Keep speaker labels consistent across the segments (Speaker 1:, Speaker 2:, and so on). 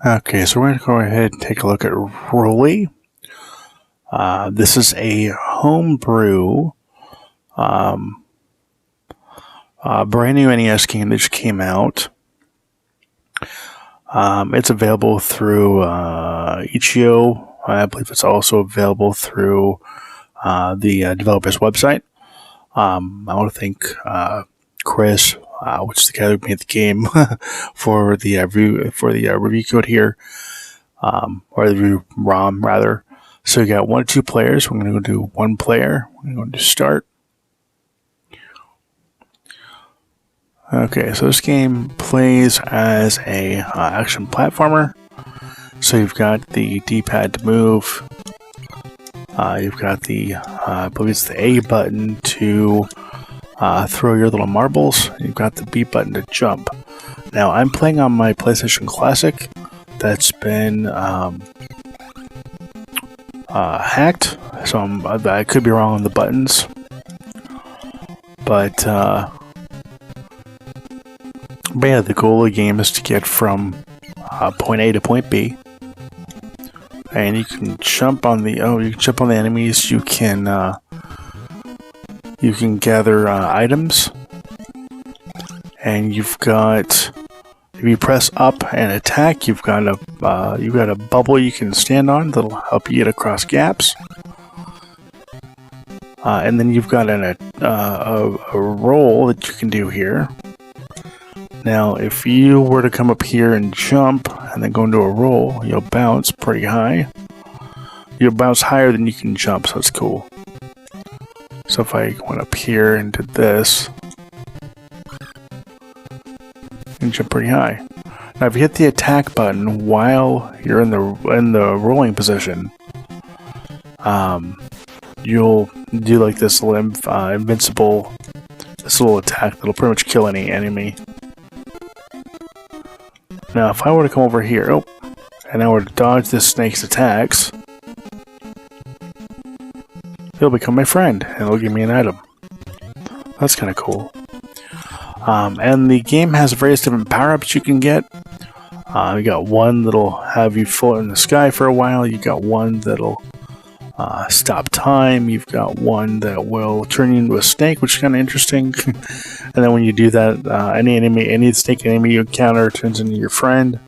Speaker 1: Okay, so we're going to go ahead and take a look at Rollie. This is a homebrew, brand new NES game that just came out. It's available through itch.io. I believe it's also available through the developer's website. I want to thank Chris, which is the guy who made the game, for the review code here, or the review ROM rather. So you got 1 or 2 players. We're going to go do 1 player. We're going to start. Okay, so this game plays as a action platformer. So you've got the D-pad to move. You've got the, I believe it's the A button to throw your little marbles. You've got the B button to jump. Now, I'm playing on my PlayStation Classic. That's been hacked, so I could be wrong on the buttons. But yeah, the goal of the game is to get from point A to point B. And you can jump on the enemies. You can gather items, and you've got, if you press up and attack, you've got a bubble you can stand on that'll help you get across gaps. And then you've got a roll that you can do here. Now, if you were to come up here and jump and then go into a roll, you'll bounce pretty high. You'll bounce higher than you can jump, so it's cool. So if I went up here and did this, and jump pretty high. Now, if you hit the attack button while you're in the rolling position, you'll do like this little invincible, this little attack that'll pretty much kill any enemy. Now, if I were to come over here, and I were to dodge this snake's attacks, he'll become my friend, and it'll give me an item. That's kind of cool. And the game has various different power-ups you can get. You got one that'll have you float in the sky for a while. You got one that'll stop time. You've got one that will turn you into a snake, which is kind of interesting. And then when you do that, any snake enemy you encounter turns into your friend,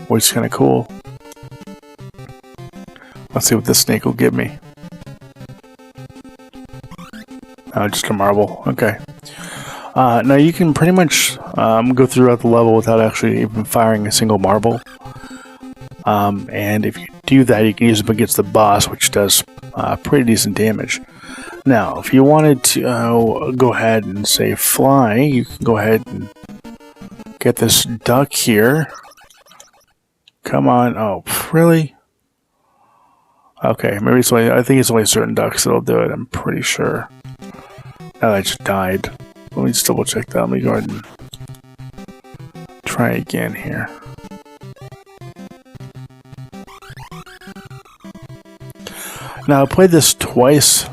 Speaker 1: which is kind of cool. Let's see what this snake will give me. Oh, just a marble. Okay. Now you can pretty much go throughout the level without actually even firing a single marble. And if you do that, you can use them against the boss, which does pretty decent damage. Now, if you wanted to go ahead and say fly, you can go ahead and get this duck here. Come on. Oh, really? Okay, maybe it's only, I think it's only certain ducks that'll do it, I'm pretty sure. Now I just died. Let me just double check that. Let me go ahead and try again here. Now I played this twice.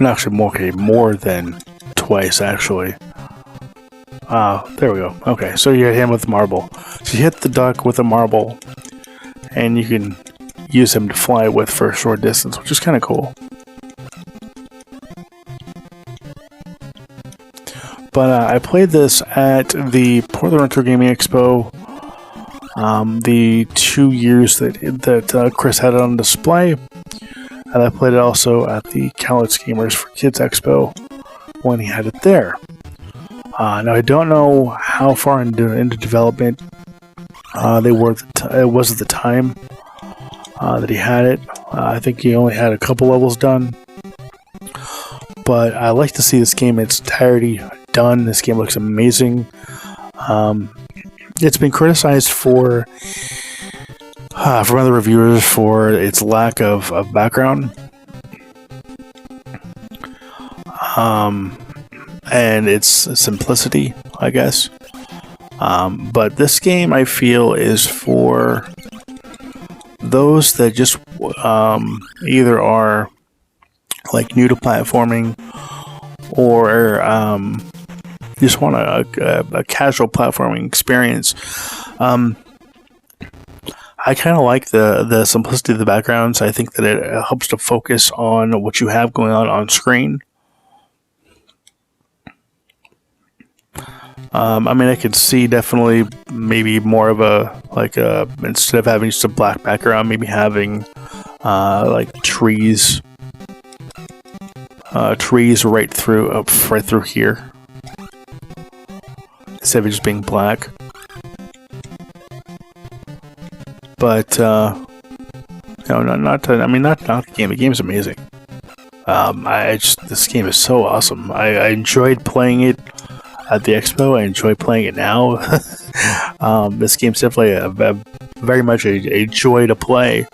Speaker 1: Actually, more than twice actually. There we go. Okay, so you hit him with a marble. So you hit the duck with a marble, and you can use him to fly with for a short distance, which is kind of cool. But I played this at the Portland Retro Gaming Expo, the 2 years that Chris had it on display, and I played it also at the Cowlitz Gamers for Kids Expo when he had it there. Now I don't know how far into development they were. It was at the time that he had it. I think he only had a couple levels done. But I like to see this game in its entirety done. This game looks amazing. It's been criticized from other reviewers for its lack of background. And its simplicity, I guess. But this game, I feel, is for those that just either are like new to platforming, or just want a casual platforming experience. I kind of like the simplicity of the backgrounds. I think that it helps to focus on what you have going on screen. I mean, I could see definitely maybe more of instead of having just a black background, maybe having like trees right through here, instead of just being black. But not the game. The game's amazing. This game is so awesome. I enjoyed playing it at the expo. I enjoy playing it now. This game's definitely very much a joy to play.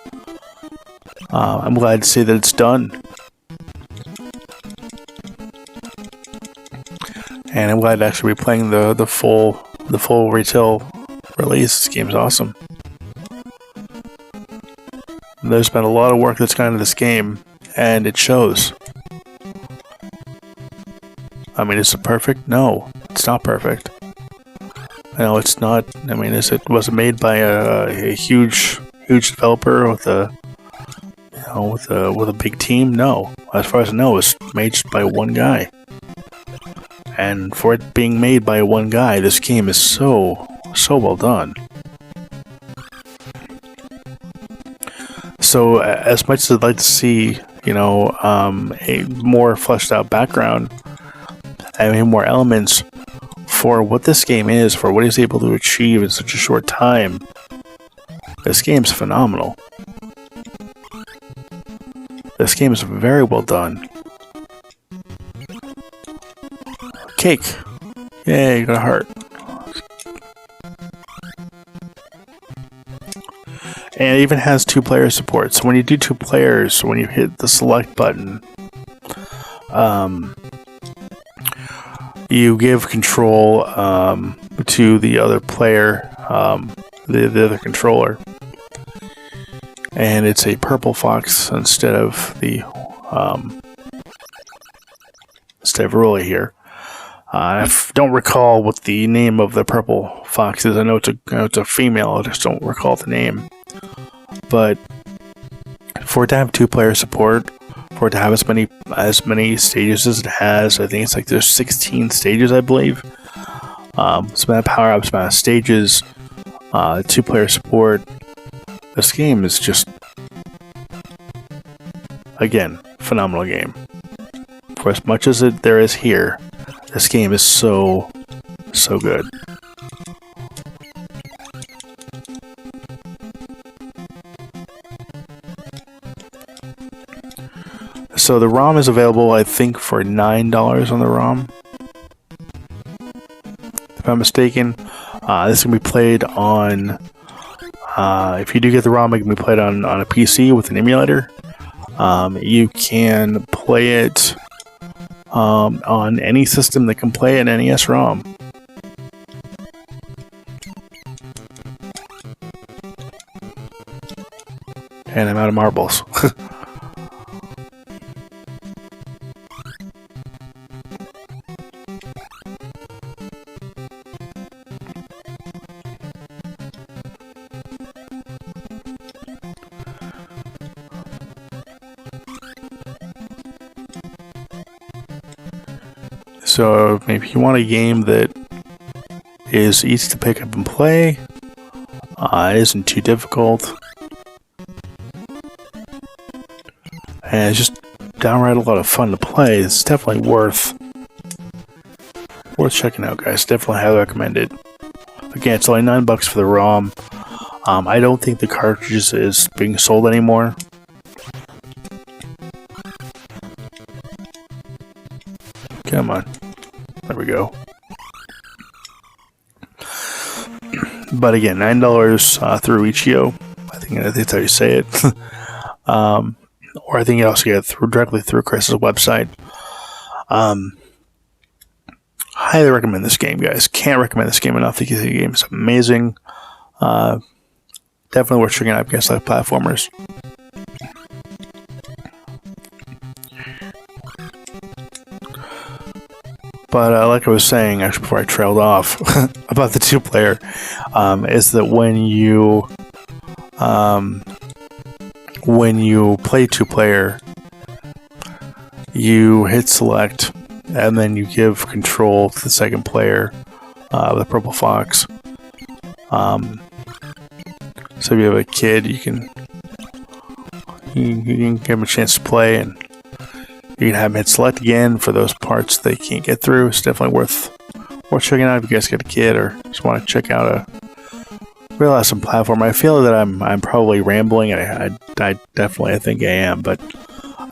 Speaker 1: I'm glad to see that it's done, and I'm glad to actually be playing the full retail release. This game's awesome. There's been a lot of work that's gone into this game, and it shows. I mean, is it perfect? No, it's not perfect. No, it's not. I mean, it wasn't made by a huge developer with a big team? No, as far as I know, it's made just by one guy. And for it being made by one guy, this game is so well done. So, as much as I'd like to see, a more fleshed out background, I mean, more elements for what this game is, for what he's able to achieve in such a short time, this game's phenomenal. This game is very well done. Cake! Yay, you got a heart. And it even has 2-player support. So when you do 2 players, when you hit the select button, you give control to the other player, the other controller. And it's a purple fox instead of Rollie here. I don't recall what the name of the purple fox is. I know it's a female. I just don't recall the name. But for it to have 2-player support, for it to have as many stages as it has, I think it's like there's 16 stages, I believe. Some amount of power-ups, amount of stages, 2-player support. This game is just, again, phenomenal game. For as much as there is here, this game is so good. So the ROM is available, I think, for $9 on the ROM, if I'm mistaken. This can be played on, if you do get the ROM, it can be played on a PC with an emulator. You can play it on any system that can play an NES ROM. And I'm out of marbles. So maybe you want a game that is easy to pick up and play, isn't too difficult, and it's just downright a lot of fun to play. It's definitely worth checking out, guys. Definitely highly recommend it. Again, it's only $9 for the ROM. I don't think the cartridge is being sold anymore. Come on. There we go. But again, $9 through Ichio. I think that's how you say it. Or I think you also get it directly through Chris's website. Highly recommend this game, guys. Can't recommend this game enough. The game is amazing. Definitely worth checking out if you guys like platformers. But like I was saying, actually, before I trailed off about the 2-player, is that when you play 2-player, you hit select, and then you give control to the second player, the purple fox. So if you have a kid, you can give them a chance to play, and you can have them hit select again for those parts they can't get through. It's definitely worth checking out if you guys got a kid or just want to check out a real awesome platform. I feel that I'm probably rambling. I definitely, I think I am, but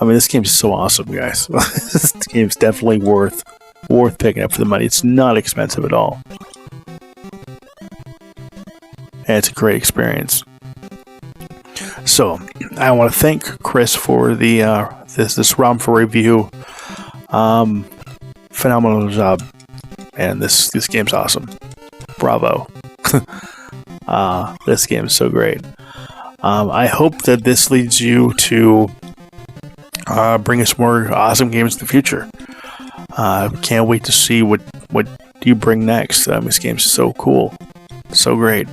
Speaker 1: I mean, this game's so awesome, guys. This game's definitely worth picking up for the money. It's not expensive at all, and it's a great experience. So I want to thank Chris for the this ROM for review. Phenomenal job, and this game's awesome. Bravo. This game is so great. I hope that this leads you to bring us more awesome games in the future. Can't wait to see what you bring next. This game's so cool, so great.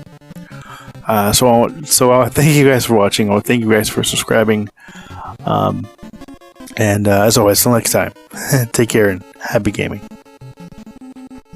Speaker 1: So I thank you guys for watching. I want to thank you guys for subscribing. And as always, until next time, take care and happy gaming.